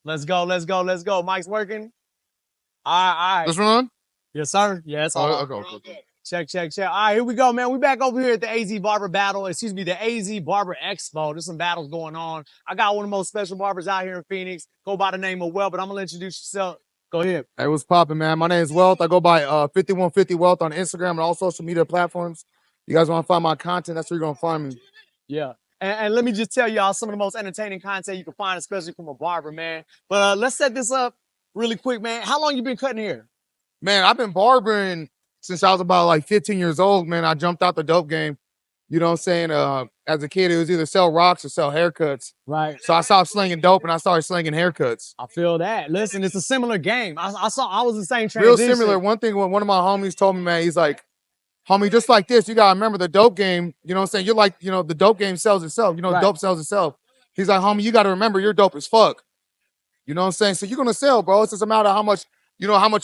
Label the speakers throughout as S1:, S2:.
S1: Let's go. Let's go. Let's go. Mike's working. All right. All right.
S2: This one on?
S1: Yes, sir. Yeah, it's all.
S2: Okay.
S1: Check, check, check. All right, here we go, man. We back over here at the AZ Barber Battle. Excuse me, the AZ Barber Expo. There's some battles going on. I got one of the most special barbers out here in Phoenix. Go by the name of Well, but I'm gonna introduce yourself. Go ahead.
S2: Hey, what's poppin', man? My name is Wealth. I go by 5150 Wealth on Instagram and all social media platforms. You guys want to find my content? That's where you're gonna find me.
S1: Yeah. And let me just tell y'all some of the most entertaining content you can find, especially from a barber, man. But let's set this up really quick, man. How long you been cutting hair?
S2: Man, I've been barbering since I was about like 15 years old, man. I jumped out the dope game. You know what I'm saying? As a kid, it was either sell rocks or sell haircuts.
S1: Right.
S2: So I stopped slinging dope and I started slinging haircuts.
S1: I feel that. Listen, it's a similar game. I was the same transition.
S2: Real similar. One thing when one of my homies told me, man, he's like, homie, just like this, you gotta remember the dope game. You know what I'm saying? You're like, the dope game sells itself. You know,
S1: Right.
S2: dope sells itself. He's like, homie, you gotta remember you're dope as fuck. You know what I'm saying? So you're gonna sell, bro. It's just a matter of how much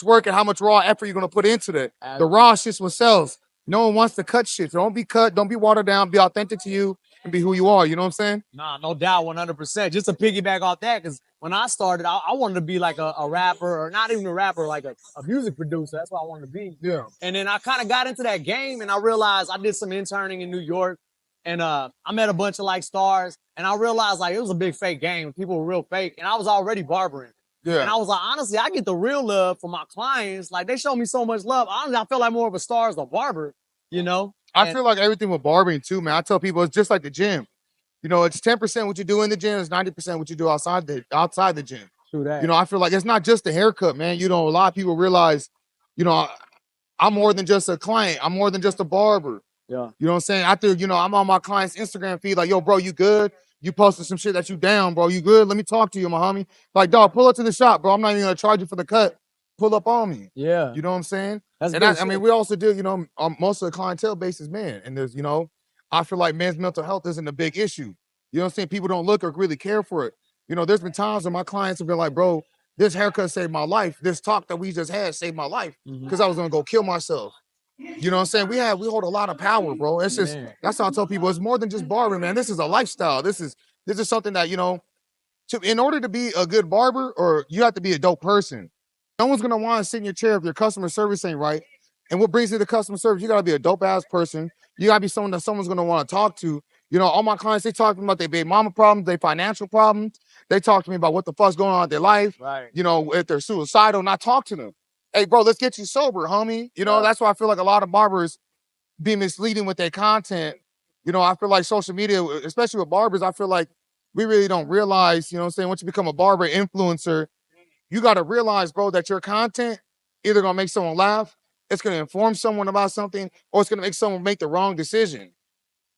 S2: work and how much raw effort you're gonna put into that. The raw shit's what sells. No one wants to cut shit. So don't be cut, don't be watered down, be authentic to you and be who you are. You know what I'm saying?
S1: Nah, no doubt, 100%. Just to piggyback off that, because when I started, I wanted to be like a rapper, or not even a rapper, like a music producer. That's what I wanted to be.
S2: Yeah.
S1: And then I kind of got into that game, and I realized I did some interning in New York, and I met a bunch of like stars, and I realized like it was a big fake game. People were real fake, and I was already barbering.
S2: Yeah.
S1: And I was like, honestly, I get the real love from my clients. Like they show me so much love. Honestly, I feel like more of a star as a barber, you know?
S2: I feel like everything with barbering too, man. I tell people it's just like the gym. You know, it's 10% what you do in the gym, it's 90% what you do outside the gym.
S1: True that.
S2: You know, I feel like it's not just the haircut, man. You know, a lot of people realize, I'm more than just a client. I'm more than just a barber.
S1: Yeah.
S2: You know what I'm saying? After, I'm on my client's Instagram feed, like, yo, bro, you good? You posted some shit that you down, bro. You good? Let me talk to you, my homie. Like, dog, pull up to the shop, bro. I'm not even gonna charge you for the cut. Pull up on me.
S1: Yeah.
S2: You know what I'm saying?
S1: That's
S2: And
S1: good
S2: I mean,
S1: shit.
S2: we also do, most of the clientele base is men. And there's, I feel like men's mental health isn't a big issue. You know what I'm saying? People don't look or really care for it. You know, there's been times when my clients have been like, bro, this haircut saved my life. This talk that we just had saved my life because I was gonna go kill myself. You know what I'm saying? We hold a lot of power, bro. It's just that's how I tell people it's more than just barbering, man. This is a lifestyle. This is something that, in order to be a good barber, or you have to be a dope person. No one's gonna want to sit in your chair if your customer service ain't right. And what brings you to customer service? You gotta be a dope ass person. You gotta be someone that someone's gonna want to talk to. You know, all my clients, they talk to me about their baby mama problems, their financial problems. They talk to me about what the fuck's going on in their life.
S1: Right.
S2: You know, if they're suicidal, and I talk to them. Hey, bro, let's get you sober, homie. You know, that's why I feel like a lot of barbers be misleading with their content. You know, I feel like social media, especially with barbers, I feel like we really don't realize, you know what I'm saying, once you become a barber influencer, you got to realize, bro, that your content either going to make someone laugh, it's going to inform someone about something, or it's going to make someone make the wrong decision.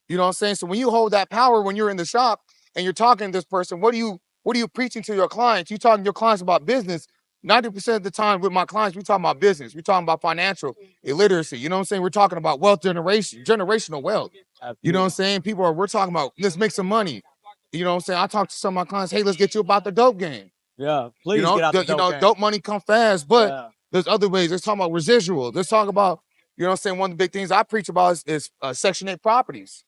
S2: You know what I'm saying? So when you hold that power, when you're in the shop and you're talking to this person, what are you preaching to your clients? You talking to your clients about business. 90% of the time with my clients, we talking about business. We talking about financial illiteracy. You know what I'm saying? We're talking about wealth generation, generational wealth. You know what I'm saying? We're talking about, let's make some money. You know what I'm saying? I talk to some of my clients, hey, let's get you about the dope game.
S1: Yeah, please get out the dope game.
S2: Dope money come fast, but there's other ways. Let's talk about residuals. Let's talk about, you know what I'm saying? One of the big things I preach about is Section 8 properties.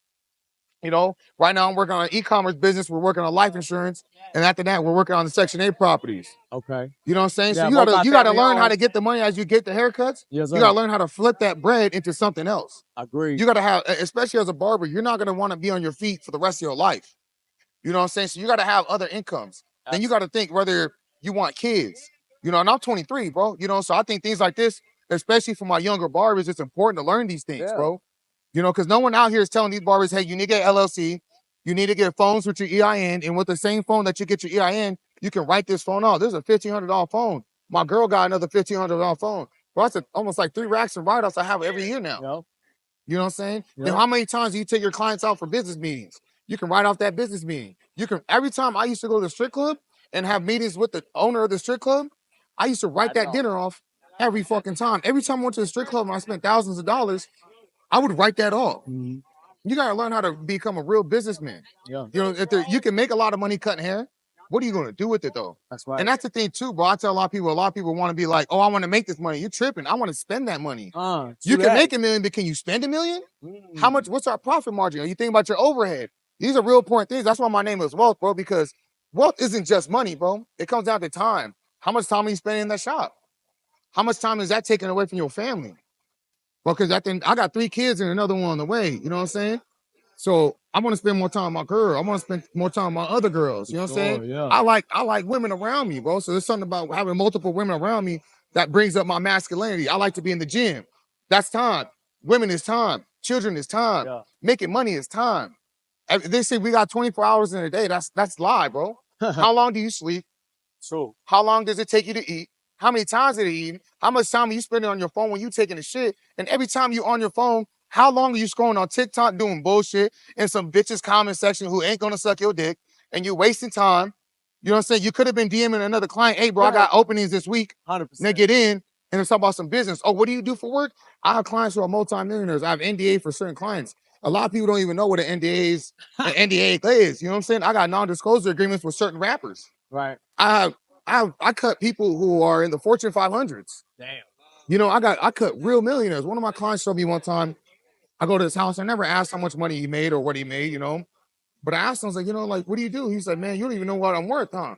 S2: You know, right now I'm working on an e-commerce business. We're working on life insurance. And after that, we're working on the Section 8 properties.
S1: Okay.
S2: You know what I'm saying?
S1: Yeah,
S2: So you gotta learn how to get the money as you get the haircuts.
S1: Yes, sir.
S2: You gotta learn how to flip that bread into something else.
S1: Agreed.
S2: You gotta have, especially as a barber, you're not gonna want to be on your feet for the rest of your life. You know what I'm saying? So you gotta have other incomes. Then you gotta think whether you want kids. You know, and I'm 23, bro. You know, so I think things like this, especially for my younger barbers, it's important to learn these things, bro. You know, because no one out here is telling these barbers, hey, you need to get LLC, you need to get phones with your EIN, and with the same phone that you get your EIN, you can write this phone off. This is a $1,500 phone. My girl got another $1,500 phone. Bro, that's almost like 3 racks of write-offs I have every year now.
S1: Yep.
S2: You know what I'm saying?
S1: Yep.
S2: Then how many times do you take your clients out for business meetings? You can write off that business meeting. You can, every time I used to go to the strip club and have meetings with the owner of the strip club, I used to write that dinner off every fucking time. Every time I went to the strip club and I spent thousands of dollars, I would write that off.
S1: Mm-hmm.
S2: You gotta learn how to become a real businessman.
S1: Yeah.
S2: You know, you can make a lot of money cutting hair. What are you gonna do with it though?
S1: That's right.
S2: And that's the thing too, bro. I tell a lot of people want to be like, oh, I want to make this money. You're tripping. I want to spend that money. You can make $1 million, but can you spend $1 million? How much? What's our profit margin? Are you thinking about your overhead? These are real important things. That's why my name is Wealth, bro, because wealth isn't just money, bro. It comes down to time. How much time are you spending in that shop? How much time is that taken away from your family? Well, because I got 3 kids and another one on the way. You know what I'm saying? So I want to spend more time with my girl. I want to spend more time with my other girls. You know what I'm saying?
S1: Yeah.
S2: I like women around me, bro. So there's something about having multiple women around me that brings up my masculinity. I like to be in the gym. That's time. Women is time. Children is time.
S1: Yeah.
S2: Making money is time. They say we got 24 hours in a day. That's lie, bro. How long do you sleep?
S1: True.
S2: How long does it take you to eat? How many times did you eat? How much time are you spending on your phone when you taking a shit? And every time you on your phone, how long are you scrolling on TikTok doing bullshit in some bitch's comment section who ain't gonna suck your dick and you wasting time? You know what I'm saying? You could have been DMing another client, hey bro, I got openings this week.
S1: 100%.
S2: They get in and it's talk about some business. Oh, what do you do for work? I have clients who are multimillionaires. I have NDA for certain clients. A lot of people don't even know what an NDA is. You know what I'm saying? I got non-disclosure agreements with certain rappers.
S1: Right.
S2: I cut people who are in the Fortune 500s.
S1: Damn.
S2: You know, I cut real millionaires. One of my clients showed me one time. I go to his house. I never asked how much money he made or what he made, you know. But I asked him, I was like, you know, like, what do you do? He said, man, you don't even know what I'm worth, huh?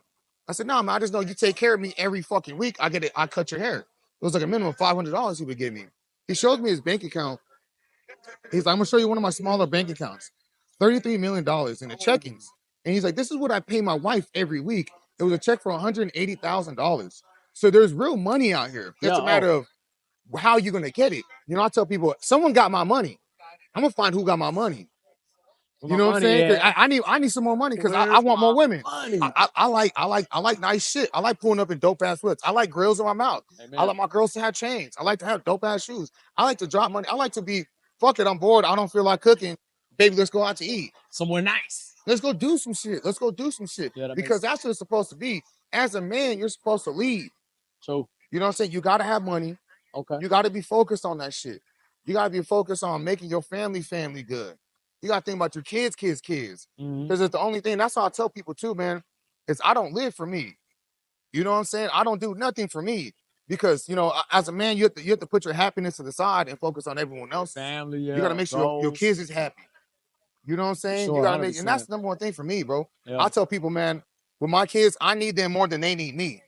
S2: I said, no, man, I just know you take care of me every fucking week. I get it. I cut your hair. It was like a minimum of $500 he would give me. He shows me his bank account. He's like, I'm gonna show you one of my smaller bank accounts, $33 million in the checkings. And he's like, this is what I pay my wife every week. It was a check for $180,000. So there's real money out here. It's a matter of how you're gonna get it. You know, I tell people, someone got my money. I'm gonna find who got my money. You know what I'm saying? 'Cause I need some more money because I want more women. I like nice shit. I like pulling up in dope ass whips. I like grills in my mouth.
S1: Amen.
S2: I like my girls to have chains. I like to have dope ass shoes. I like to drop money. I like to be, fuck it, I'm bored. I don't feel like cooking. Baby, let's go out to eat.
S1: Somewhere nice.
S2: Let's go do some shit. Let's go do some shit.
S1: Yeah,
S2: because that's what it's supposed to be. As a man, you're supposed to lead.
S1: So
S2: you know what I'm saying? You gotta have money.
S1: Okay.
S2: You gotta be focused on that shit. You gotta be focused on making your family good. You gotta think about your kids. Because it's the only thing. That's how I tell people too, man. Is I don't live for me. You know what I'm saying? I don't do nothing for me. Because you know, as a man, you have to put your happiness to the side and focus on everyone else.
S1: Family, yeah.
S2: You gotta make sure your kids is happy. You know what I'm saying?
S1: Sure,
S2: you gotta make,
S1: 100%.
S2: and that's the number one thing for me, bro.
S1: Yeah.
S2: I tell people, man, with my kids, I need them more than they need me.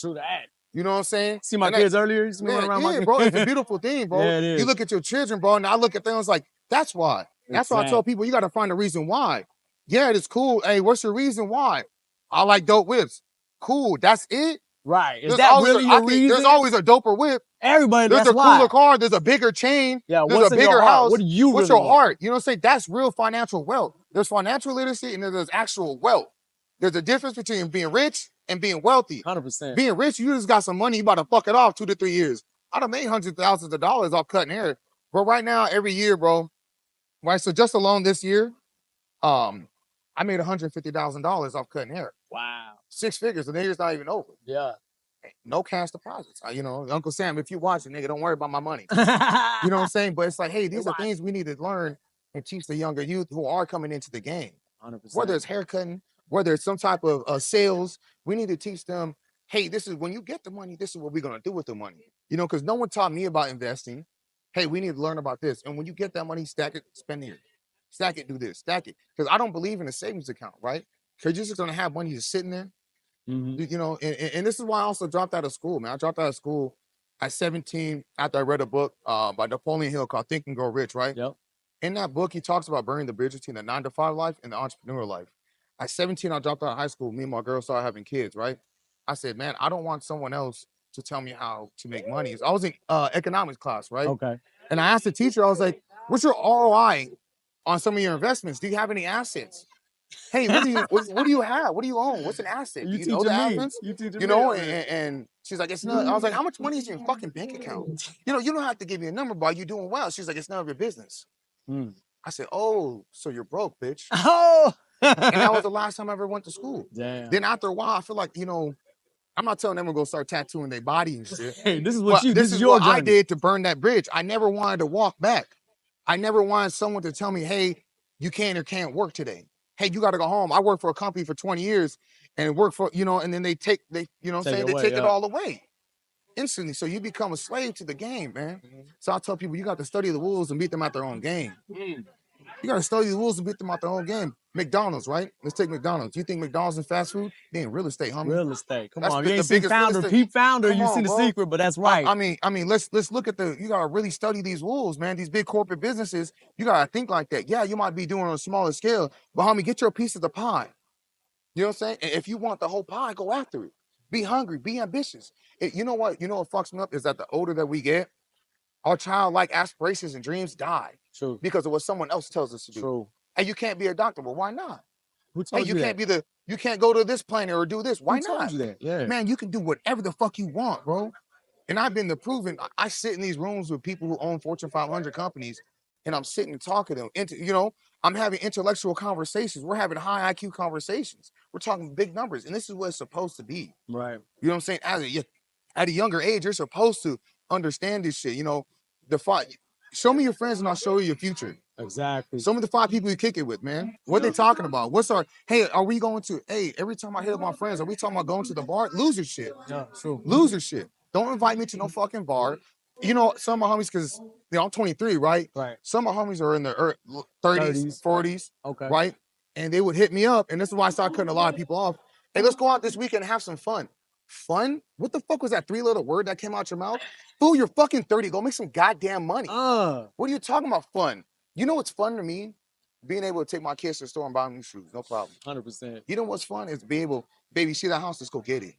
S1: True that.
S2: You know what I'm saying?
S1: See my kids earlier. You see me running around my kids.
S2: Bro, it's a beautiful thing, bro.
S1: Yeah, it is.
S2: You look at your children, bro, and I look at them, it's like, that's why. That's why I tell people, you got to find a reason why. Yeah, it's cool. Hey, what's your reason why? I like dope whips. Cool, that's it?
S1: Right. Is
S2: There's
S1: that
S2: always
S1: really your reason?
S2: There's always a doper whip.
S1: Everybody,
S2: There's
S1: that's
S2: a cooler car. There's a bigger chain.
S1: Yeah,
S2: there's
S1: what's
S2: a
S1: in your
S2: bigger
S1: heart?
S2: house.
S1: What do you
S2: What's
S1: really
S2: your
S1: want?
S2: heart? You know what I'm saying? That's real financial wealth. There's financial literacy and there's actual wealth. There's a difference between being rich and being wealthy.
S1: 100%.
S2: Being rich, you just got some money, you about to fuck it off 2 to 3 years. I done made hundreds of thousands of dollars off cutting hair. But right now, every year, bro, right? So just alone this year, I made $150,000 off cutting hair.
S1: Wow.
S2: 6 figures, and the year's not even over.
S1: Yeah.
S2: No cash deposits. You know, Uncle Sam, if you watching, nigga, don't worry about my money. You know what I'm saying? But it's like, hey, these are things we need to learn and teach the younger youth who are coming into the game.
S1: 100%.
S2: Whether it's haircutting, whether it's some type of sales, we need to teach them, hey, this is when you get the money, this is what we're going to do with the money. You know, because no one taught me about investing. Hey, we need to learn about this. And when you get that money, stack it, spend it. Stack it, do this, stack it. Because I don't believe in a savings account, right? Because you're just going to have money just sitting there. You know, and this is why I also dropped out of school, man. I dropped out of school at 17 after I read a book by Napoleon Hill called Think and Grow Rich, right?
S1: Yep.
S2: In that book, he talks about burning the bridge between the 9-to-5 life and the entrepreneur life. At 17, I dropped out of high school. Me and my girl started having kids, right? I said, man, I don't want someone else to tell me how to make money. I was in economics class, right?
S1: Okay.
S2: And I asked the teacher, I was like, what's your ROI on some of your investments? Do you have any assets? Hey, what do you have? What do you own? What's an asset? Do you know the assets? You know, and she's like, it's not. I was like, how much money is in your fucking bank account? You know, you don't have to give me a number, but you're doing well. She's like, it's none of your business. I said, oh, so you're broke, bitch.
S1: Oh.
S2: And that was the last time I ever went to school.
S1: Damn.
S2: Then after a while, I feel like, you know, I'm not telling them to go start tattooing their body and shit.
S1: Hey, this is what
S2: this is what I did to burn that bridge. I never wanted to walk back. I never wanted someone to tell me, hey, you can or can't work today. Hey, you got to go home. I worked for a company for 20 years and work for, you know, and then they take it all away instantly. So you become a slave to the game, man. So I tell people, you got to study the wolves and beat them at their own game. You got to study the wolves and beat them at their own game. McDonald's, right? Let's take McDonald's. You think McDonald's is fast food? They ain't real estate, homie.
S1: Real estate. Come
S2: That's
S1: on. You
S2: the
S1: ain't seen
S2: biggest real
S1: founder,
S2: estate.
S1: peep founder.
S2: Come
S1: You
S2: on,
S1: seen the
S2: bro.
S1: secret, but that's right.
S2: I mean, let's look at you gotta really study these rules, man. These big corporate businesses, you gotta think like that. Yeah, you might be doing on a smaller scale, but homie, get your piece of the pie. You know what I'm saying? And if you want the whole pie, go after it. Be hungry, be ambitious. You know what? You know what fucks me up is that the older that we get, our childlike aspirations and dreams die.
S1: True.
S2: Because of what someone else tells us to do.
S1: True.
S2: And you can't be a doctor. Well, why not?
S1: Who told
S2: you can't
S1: that?
S2: you can't go to this planet or do this. Why
S1: Who told
S2: not?
S1: you that? Yeah.
S2: Man, you can do whatever the fuck you want, bro. And I've been proven. I sit in these rooms with people who own Fortune 500 companies, and I'm sitting and talking to them. I'm having intellectual conversations. We're having high IQ conversations. We're talking big numbers, and this is what it's supposed to be.
S1: Right.
S2: You know what I'm saying? At a younger age, you're supposed to understand this shit. Show me your friends, and I'll show you your future.
S1: Exactly.
S2: Some of the 5 people you kick it with, man. What they talking about? Are we going to, every time I hit up my friends, are we talking about going to the bar? Loser shit.
S1: Yeah, true.
S2: Loser shit. Don't invite me to no fucking bar. Some of my homies, because I'm 23, right?
S1: Right.
S2: Some of my homies are in their 30s, 40s,
S1: okay,
S2: right? And they would hit me up, and this is why I started cutting a lot of people off. Hey, let's go out this weekend and have some fun. Fun? What the fuck was that 3-letter word that came out your mouth? Fool, you're fucking 30. Go make some goddamn money. What are you talking about fun? You know what's fun to me? Being able to take my kids to the store and buy them new shoes. No problem.
S1: 100%.
S2: You know what's fun? Is being able, baby, see that house? Let's go get it.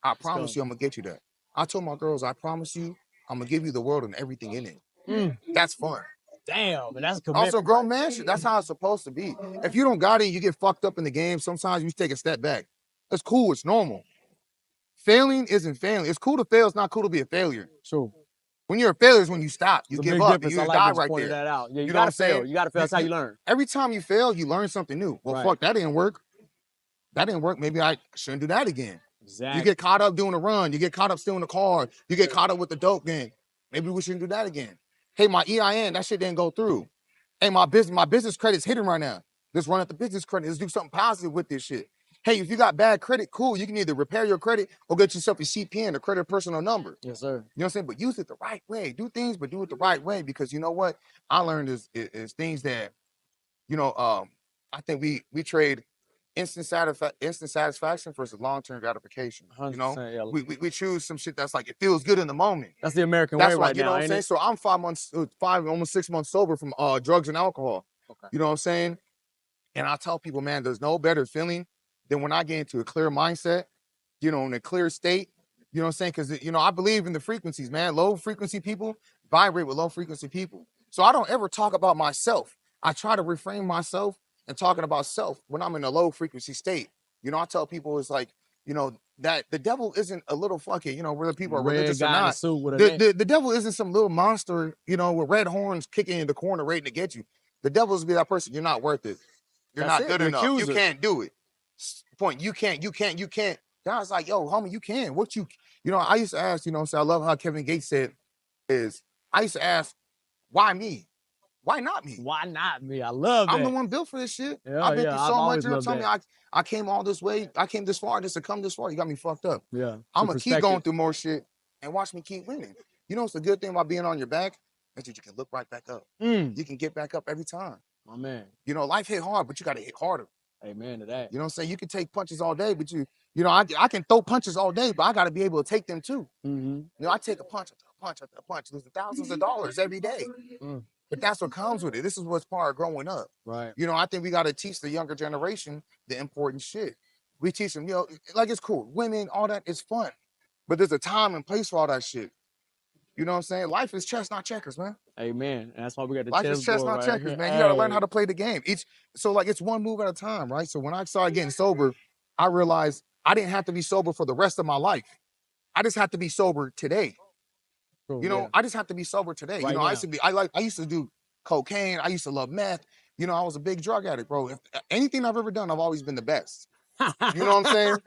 S2: I promise you I'm going to get you that. I told my girls, I promise you, I'm going to give you the world and everything in it. That's fun.
S1: Damn, and that's a commitment.
S2: Also, grown man shit. That's how it's supposed to be. If you don't got it, you get fucked up in the game. Sometimes you take a step back. It's cool. It's normal. Failing isn't failing. It's cool to fail. It's not cool to be a failure.
S1: True.
S2: When you're a failure is when you stop. You give up. And you
S1: I like
S2: die
S1: that you
S2: right
S1: pointed
S2: there.
S1: that out. Yeah, you
S2: know
S1: gotta
S2: what I'm saying?
S1: fail. You gotta fail. That's how you learn.
S2: Every time you fail, you learn something new. Well, fuck, that didn't work. That didn't work. Maybe I shouldn't do that again.
S1: Exactly.
S2: You get caught up doing a run. You get caught up stealing a car. You get caught up with the dope game. Maybe we shouldn't do that again. Hey, my EIN, that shit didn't go through. Hey, my business credit's hidden right now. Let's run up the business credit. Let's do something positive with this shit. Hey, if you got bad credit, cool. You can either repair your credit or get yourself a CPN, a credit personal number.
S1: Yes, sir.
S2: You know what I'm saying? But use it the right way. Do things, but do it the right way. Because you know what? I learned is things that, I think we trade instant satisfaction versus long-term gratification.
S1: Yeah.
S2: We choose some shit that's like it feels good in the moment.
S1: That's the American way right
S2: you know
S1: now,
S2: what I'm saying? So I'm 5 almost 6 months sober from drugs and alcohol.
S1: Okay.
S2: You know what I'm saying? And I tell people, man, there's no better feeling than when I get into a clear mindset, in a clear state. You know what I'm saying? Because I believe in the frequencies, man. Low frequency people vibrate with low frequency people. So I don't ever talk about myself. I try to refrain myself and talking about self when I'm in a low frequency state. I tell people it's like, that the devil isn't a little fucking, whether people are religious or not. The devil isn't some little monster, with red horns kicking in the corner waiting to get you. The devil is be that person. You're not worth it. You're not good enough. You can't do it. Point. You can't. God's like, yo, homie, you can. I used to ask, I love how Kevin Gates said I used to ask, why me? Why not me?
S1: Why not me? I love that.
S2: I'm the one built for this shit.
S1: Yeah,
S2: I've been through so much.
S1: You're
S2: telling me I came all this way. I came this far just to come this far. You got me fucked up.
S1: Yeah.
S2: I'm going to keep going through more shit and watch me keep winning. What's the good thing about being on your back? Is that you can look right back up. You can get back up every time.
S1: My man.
S2: Life hit hard, but you got to hit harder.
S1: Amen to that.
S2: You know what I'm saying? You can take punches all day, but I can throw punches all day, but I got to be able to take them too. I take a punch after a punch after a punch, losing thousands of dollars every day. But that's what comes with it. This is what's part of growing up.
S1: Right.
S2: I think we got to teach the younger generation the important shit. We teach them, like it's cool. Women, all that is fun. But there's a time and place for all that shit. You know what I'm saying? Life is chess, not checkers, man.
S1: Amen. And that's why we got the
S2: Life is chess, not checkers, man. You got to learn how to play the game. It's one move at a time, right? So when I started getting sober, I realized I didn't have to be sober for the rest of my life. I just had to be sober today. I just have to be sober today.
S1: Right
S2: I used to do cocaine. I used to love meth. I was a big drug addict, bro. If anything I've ever done, I've always been the best. You know what I'm saying?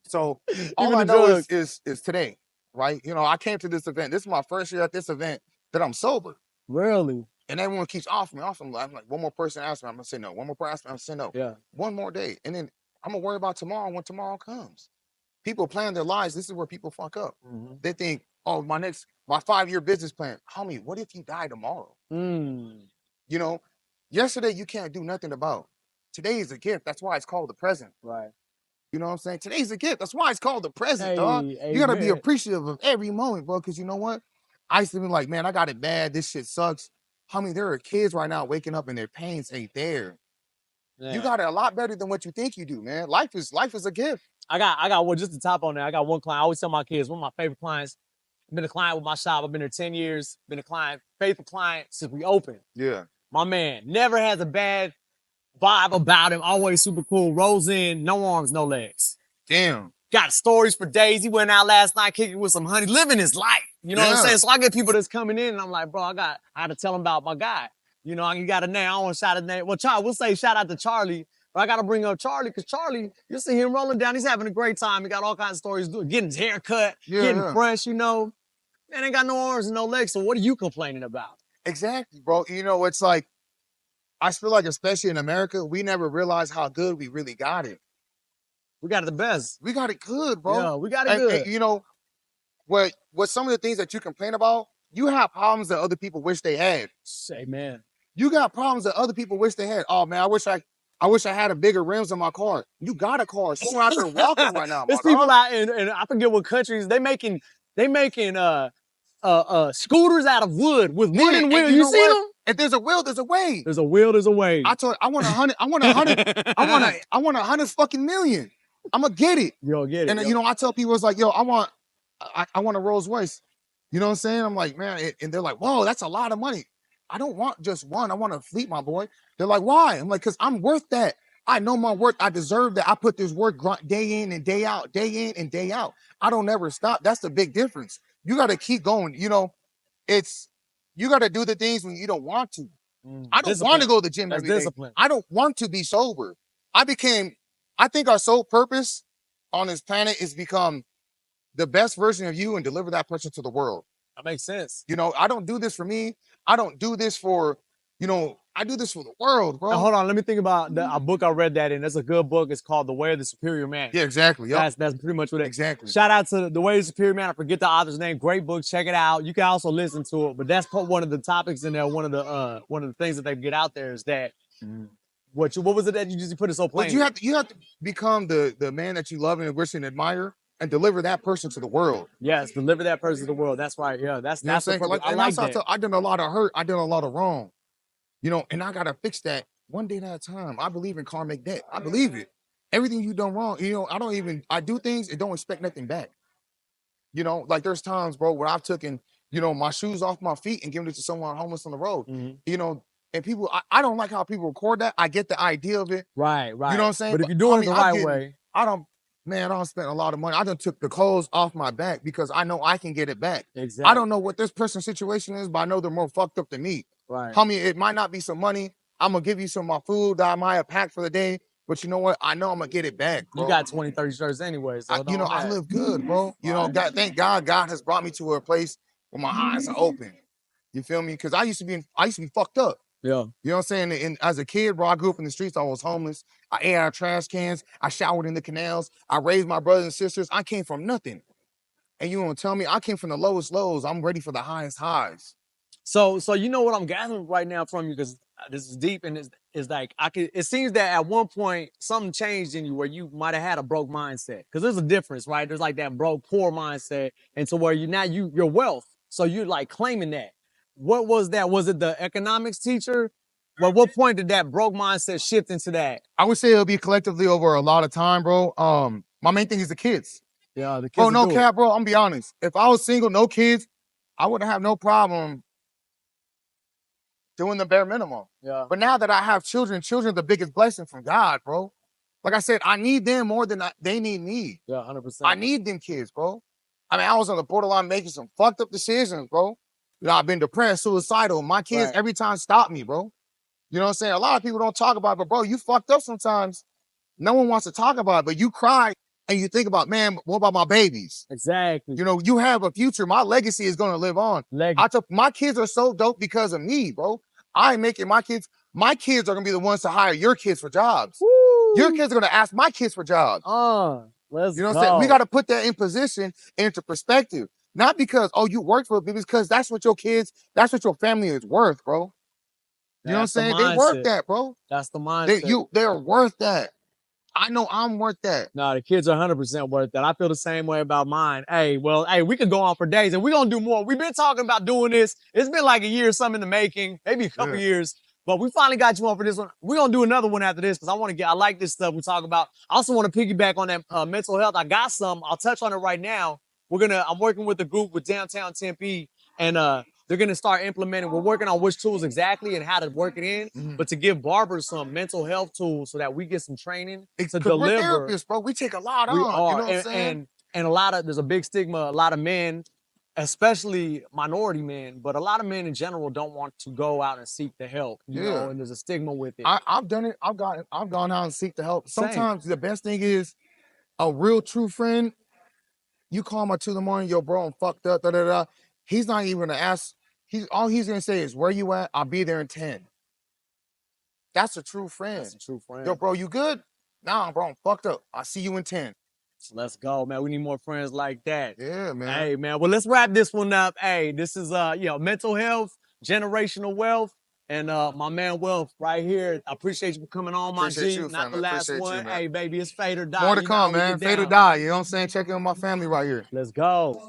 S2: So all I know is today, right? I came to this event. This is my first year at this event that I'm sober.
S1: Really?
S2: And everyone keeps offering me. I'm like, one more person asks me, I'm gonna say no. One more person asks me, I'm gonna say no.
S1: Yeah.
S2: One more day. And then I'm gonna worry about tomorrow when tomorrow comes. People plan their lives. This is where people fuck up. They think, oh, my 5-year business plan. Homie, what if you die tomorrow? Yesterday you can't do nothing about. today is a gift. That's why it's called the present.
S1: Right.
S2: You know what I'm saying? Today's a gift. That's why it's called the present, dog.
S1: Hey,
S2: You gotta be
S1: amen.
S2: appreciative of every moment, bro. Cause you know what? I used to be like, man, I got it bad. This shit sucks. Homie, there are kids right now waking up and their pains ain't there.
S1: Man.
S2: You got it a lot better than what you think you do, man. Life is a gift.
S1: I got one just to top on there. I got one client. I always tell my kids, one of my favorite clients. I've been a client with my shop. I've been there 10 years. Been a client, faithful client since we opened.
S2: Yeah.
S1: My man never has a bad vibe about him. Always super cool. Rolls in, no arms, no legs.
S2: Damn.
S1: Got stories for days. He went out last night kicking with some honey, living his life. You know what I'm saying? So I get people that's coming in and I'm like, bro, I had to tell him about my guy. You know, you got a name. I don't want to shout his name. Well, Charlie, we'll say shout out to Charlie. But I got to bring up Charlie because Charlie, you see him rolling down. He's having a great time. He got all kinds of stories, getting his hair cut, getting fresh, you know. Man, ain't got no arms and no legs. So what are you complaining about?
S2: Exactly, bro. You know, it's like, I feel like, especially in America, we never realize how good we really got it.
S1: We got it the best.
S2: We got it good, bro.
S1: Yeah, we got it good.
S2: And, you know, what some of the things that you complain about, you have problems that other people wish they had.
S1: Say, man.
S2: You got problems that other people wish they had. Oh man, I wish I had a bigger rims on my car. You got a car. Someone out there walking right now.
S1: There's people out in I forget what countries they making scooters out of wood with wooden wheels. You see them?
S2: If there's a will, there's a way.
S1: There's a will, there's a way.
S2: I want 100. I want 100 fucking million. I'm gonna get it.
S1: You'll get it.
S2: And you know, I tell people, it's like, yo, I want a Rolls Royce. You know what I'm saying? I'm like, man, and they're like, whoa, that's a lot of money. I don't want just one. I want a fleet, my boy. They're like, why? I'm like, because I'm worth that. I know my worth. I deserve that. I put this work day in and day out, day in and day out. I don't ever stop. That's the big difference. You got to keep going. You know, you got to do the things when you don't want to. I don't want to go to the gym every day. I don't want to be sober. I think our sole purpose on this planet is become the best version of you and deliver that person to the world.
S1: That makes sense.
S2: You know, I don't do this for me. I don't do this for, you know, I do this for the world, bro.
S1: Now, hold on, let me think about a book I read that in. That's a good book. It's called The Way of the Superior Man.
S2: Yeah, exactly. Yep.
S1: That's pretty much what it is.
S2: Exactly.
S1: Shout out to The Way of the Superior Man. I forget the author's name. Great book. Check it out. You can also listen to it, but that's one of the topics in there. One of the things that they get out there is that what was it that you just put it so plain?
S2: But you have to become the man that you love and wish and admire, and deliver that person to the world.
S1: Yes, deliver that person to the world. That's right. Yeah, that's
S2: what I'm saying.
S1: I like that.
S2: I done a lot of hurt. I done a lot of wrong. You know, and I gotta fix that one day at a time. I believe in karmic debt. I believe it. Everything you done wrong, you know, I do things and don't expect nothing back. You know, like there's times, bro, where I've taken, you know, my shoes off my feet and given it to someone homeless on the road. You know, and people, I don't like how people record that. I get the idea of it.
S1: Right.
S2: You know what I'm saying?
S1: But if you're doing it the right way.
S2: I don't spend a lot of money. I done took the clothes off my back because I know I can get it back.
S1: Exactly.
S2: I don't know what this person's situation is, but I know they're more fucked up than me.
S1: Right.
S2: Homie, it might not be some money. I'm gonna give you some of my food that I might have packed for the day, but you know what? I know I'm gonna get it back, bro.
S1: You got 20, 30 shirts anyway, so
S2: you know, I live good, bro. You know, thank God has brought me to a place where my eyes are open. You feel me? Because I used to be fucked up.
S1: Yeah.
S2: You know what I'm saying? And as a kid, bro, I grew up in the streets. I was homeless. I ate out of trash cans. I showered in the canals. I raised my brothers and sisters. I came from nothing. And you want to tell me I came from the lowest lows. I'm ready for the highest highs.
S1: So you know what I'm gathering right now from you, because this is deep, and it's like it seems that at one point something changed in you where you might have had a broke mindset. Because there's a difference, right? There's like that broke, poor mindset, and so where your wealth. So you're like claiming that. What was that? Was it the economics teacher? Well, what point did that broke mindset shift into that?
S2: I would say it'll be collectively over a lot of time, bro. My main thing is the kids.
S1: Yeah, the kids.
S2: Bro, no cap, bro. I'm gonna be honest. If I was single, no kids, I wouldn't have no problem doing the bare minimum.
S1: Yeah.
S2: But now that I have children are the biggest blessing from God, bro. Like I said, I need them more than they need me.
S1: Yeah, 100%.
S2: I need them kids, bro. I mean, I was on the borderline making some fucked up decisions, bro. You know, I've been depressed, suicidal. My kids every time stop me, bro. You know what I'm saying? A lot of people don't talk about it, but bro, you fucked up sometimes. No one wants to talk about it, but you cry and you think about, man, what about my babies?
S1: Exactly.
S2: You know, you have a future. My legacy is going to live on. My kids are so dope because of me, bro. I ain't making my kids are going to be the ones to hire your kids for jobs.
S1: Woo.
S2: Your kids are going to ask my kids for jobs.
S1: Let's
S2: you know what I'm saying? We got to put that in position, into perspective. Not because, you worked for it, but because that's what your family is worth, bro. You know what I'm
S1: That's the
S2: saying? They worth
S1: mindset.
S2: that, bro.
S1: That's the mindset.
S2: They're worth that. I know I'm worth that.
S1: No, the kids are 100% worth that. I feel the same way about mine. Hey, well, hey, we could go on for days and we're going to do more. We've been talking about doing this. It's been like a year or something in the making, maybe a couple years, but we finally got you on for this one. We're going to do another one after this because I like this stuff we talk about. I also want to piggyback on that mental health. I got some. I'll touch on it right now. I'm working with a group with Downtown Tempe and they're going to start implementing. We're working on which tools exactly and how to work it in, but to give barbers some mental health tools so that we get some training to
S2: Because we're
S1: deliver.
S2: therapists, bro. We take a lot
S1: We
S2: on. You
S1: are,
S2: know what I'm saying?
S1: and a lot of there's a big stigma. A lot of men, especially minority men, but a lot of men in general don't want to go out and seek the help. You know, and there's a stigma with it.
S2: I've done it. I've gone out and seek the help.
S1: Same.
S2: Sometimes the best thing is a real true friend. You call him at 2 in the morning, yo, bro, I'm fucked up. Da da da. He's not even gonna ask. He's gonna say is, "Where you at? I'll be there in 10." That's a true friend.
S1: That's a true friend.
S2: Yo, bro, you good? Nah, bro, I'm fucked up. I'll see you in 10.
S1: So let's go, man. We need more friends like that.
S2: Yeah, man.
S1: Hey, man. Well, let's wrap this one up. Hey, this is mental health, generational wealth, and my man Wealth right here. I appreciate you for coming on, my
S2: Appreciate
S1: G.
S2: you,
S1: Not
S2: family.
S1: the last
S2: Appreciate
S1: one.
S2: you, man.
S1: Hey, baby, it's Phade or die.
S2: More to
S1: You know
S2: come,
S1: how we
S2: man.
S1: get
S2: Fade or
S1: down.
S2: die. You know what I'm saying? Check in on my family right here.
S1: Let's go.